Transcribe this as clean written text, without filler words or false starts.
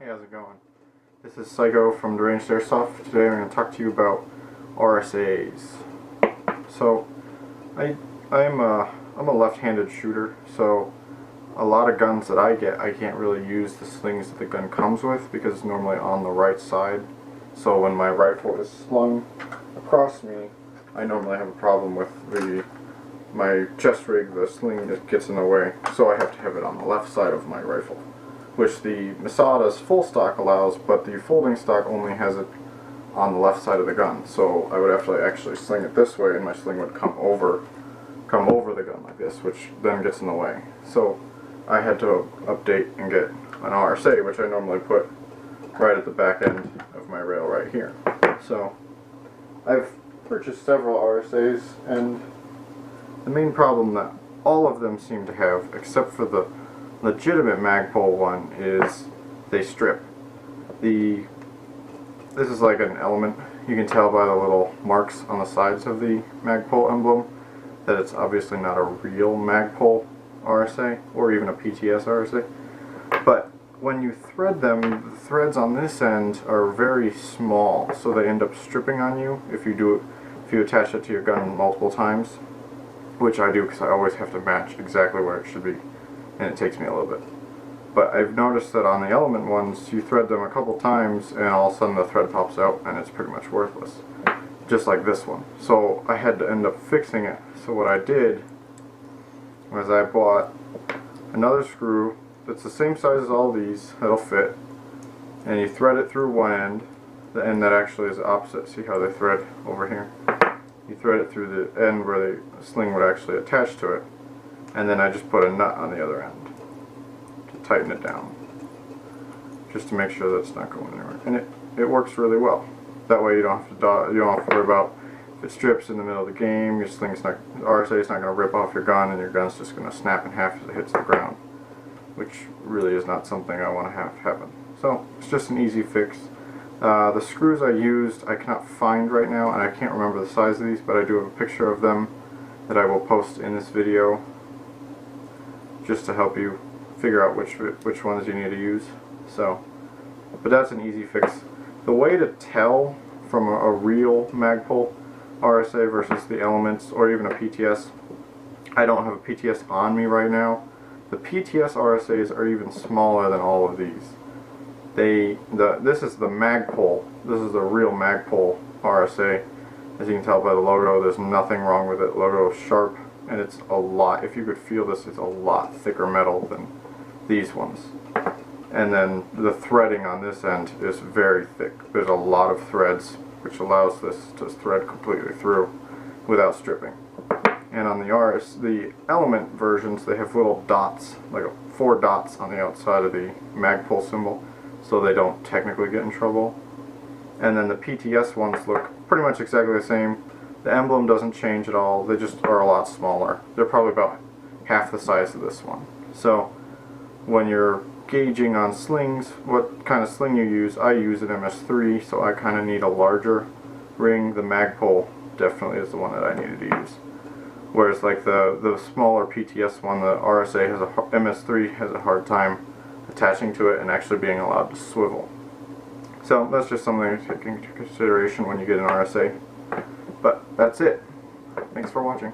Hey, how's it going? This is Psycho from Deranged Airsoft. Today I'm going to talk to you about RSAs. So, I'm a left-handed shooter, so a lot of guns that I get, I can't really use the slings that the gun comes with because it's normally on the right side. So when my rifle is slung across me, I normally have a problem with my chest rig, the sling that gets in the way, so I have to have it on the left side of my rifle, which the Masada's full stock allows, but the folding stock only has it on the left side of the gun. So I would have to actually sling it this way, and my sling would come over the gun like this, which then gets in the way. So I had to update and get an RSA, which I normally put right at the back end of my rail right here. So I've purchased several RSAs, and the main problem that all of them seem to have, except for the legitimate Magpul one, is they strip. This is like an element. You can tell by the little marks on the sides of the Magpul emblem that it's obviously not a real Magpul RSA or even a PTS RSA. But when you thread them, the threads on this end are very small, so they end up stripping on you if you attach it to your gun multiple times, which I do because I always have to match exactly where it should be, and it takes me a little bit. But I've noticed that on the element ones, you thread them a couple times and all of a sudden the thread pops out and it's pretty much worthless. Just like this one. So I had to end up fixing it. So what I did was I bought another screw that's the same size as all these, that'll fit, and you thread it through one end. The end that actually is the opposite. See how they thread over here? You thread it through the end where the sling would actually attach to it, and then I just put a nut on the other end to tighten it down, just to make sure that it's not going anywhere. And it works really well. That way you don't have to worry about if it strips in the middle of the game. Your sling's not, RSA is not going to rip off your gun, and your gun's just going to snap in half as it hits the ground, which really is not something I want to have happen. So it's just an easy fix. The screws I used I cannot find right now, and I can't remember the size of these, but I do have a picture of them that I will post in this video just to help you figure out which ones you need to use. So, but that's an easy fix. The way to tell from a real Magpul RSA versus the Elements or even a PTS, I don't have a PTS on me right now. The PTS RSAs are even smaller than all of these. This is the Magpul. This is the real Magpul RSA. As you can tell by the logo, there's nothing wrong with it. The logo is sharp, and it's a lot, if you could feel this, it's a lot thicker metal than these ones. And then the threading on this end is very thick. There's a lot of threads, which allows this to thread completely through without stripping. And on the Element versions, they have little dots, like 4 dots on the outside of the Magpul symbol, so they don't technically get in trouble. And then the PTS ones look pretty much exactly the same. The emblem doesn't change at all. They just are a lot smaller. They're probably about half the size of this one. So when you're gauging on slings, what kind of sling you use, I use an MS3, so I kind of need a larger ring. The Magpul definitely is the one that I needed to use. Whereas like the smaller PTS one, the RSA MS3 has a hard time attaching to it and actually being allowed to swivel. So that's just something to take into consideration when you get an RSA. But that's it. Thanks for watching.